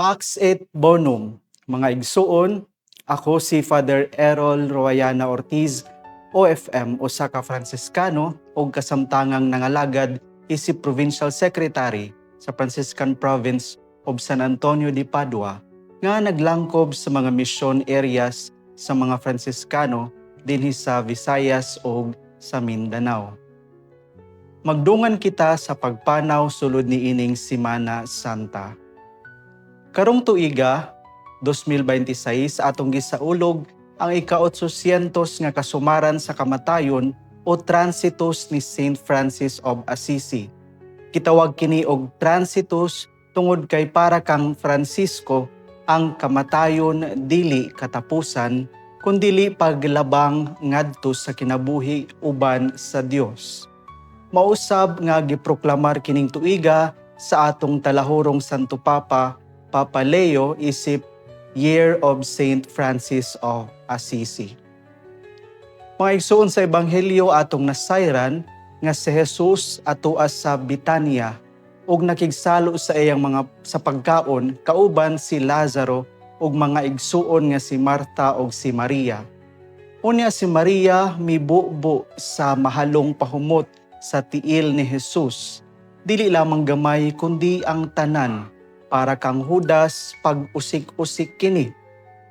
Pax et Bonum, mga igsuon, ako si Father Errol Royana Ortiz, OFM o Saka Franciscano o kasamtangang nangalagad isip Provincial Secretary sa Franciscan Province of San Antonio de Padua nga naglangkob sa mga mission areas sa mga Franciscano dinhi sa Visayas o sa Mindanao. Magdungan kita sa pagpanaw sulod ni ining Semana Santa. Karong tuiga, 2026 atong gisaulog ang ika-800 nga kasumaran sa kamatayon o Transitus ni Saint Francis of Assisi. Kitawag kini og Transitus tungod kay para kang Francisco ang kamatayon dili katapusan kundili paglabang ngadto sa kinabuhi uban sa Dios. Mausab nga giproklamar kining tuiga sa atong talahurong Santo Papa Leo isip Year of Saint Francis of Assisi. Mga igsuon sa Ebanghelyo atong nasayran nga si Jesus atuas sa Betania ug nakigsalo sa iyang mga sa pagkaon kauban si Lazaro ug mga igsuon nga si Marta ug si Maria. Unya si Maria mibubo sa mahalong pahumot sa tiil ni Jesus. Dili lamang gamay kundi ang tanan. Para kang Judas pag-usik-usik kini.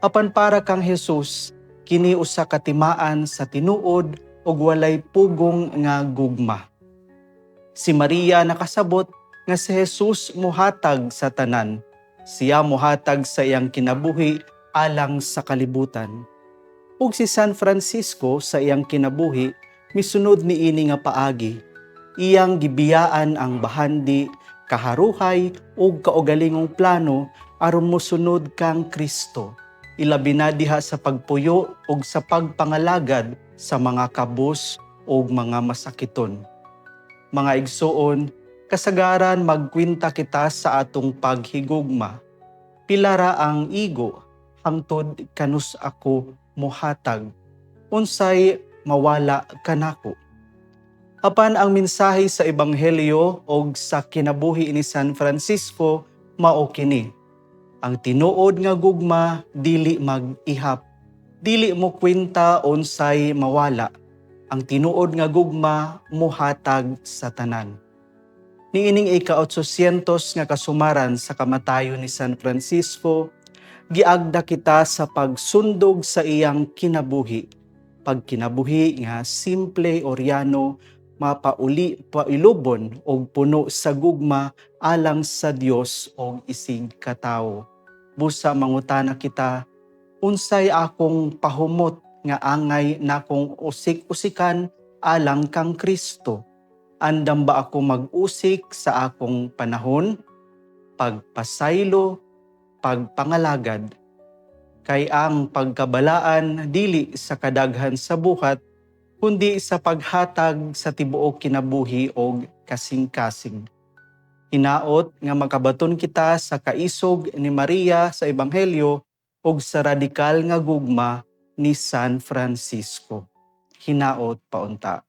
Apan para kang Jesus, kini usa ka timaan sa tinuod ug walay pugong nga gugma. Si Maria nakasabot nga si Jesus muhatag sa tanan. Siya muhatag sa iyang kinabuhi alang sa kalibutan. Ug si San Francisco sa iyang kinabuhi misunod niini nga paagi. Iyang gibiyaan ang bahandi, kaharuhay ug kaugalingong plano aron mosunod kang Kristo. Ilabi na diha sa pagpuyo ug sa pagpangalagad sa mga kabus ug mga masakiton. Mga igsuon, kasagaran magkwinta kita sa atong paghigugma. Pilara ang igo hangtod kanus ako mohatag. Unsay mawala kanako. Apan ang mensahe sa Ebanghelyo o sa kinabuhi ni San Francisco mao kini. Ang tinuod nga gugma dili mag-ihap. Dili mo kwenta unsay mawala. Ang tinuod nga gugma muhatag sa tanan. Niining ika-800 nga kasumaran sa kamatayon ni San Francisco, giagda kita sa pagsundog sa iyang kinabuhi. Pagkinabuhi nga simple oryano, mapauli pailubon og puno sa gugma alang sa Dios og isig katawo. Busa mangutana kita, unsay akong pahumot nga angay nakong usik-usikan alang kang Kristo? Andam ba ako mag-usik sa akong panahon, pagpasaylo, pagpangalagad? Kay ang pagkabalaan dili sa kadaghan sa buhat kundi sa paghatag sa tibuok kinabuhi o kasing-kasing. Hinaot nga makabaton kita sa kaisog ni Maria sa Ebanghelyo o sa radikal nga gugma ni San Francisco. Hinaot paunta.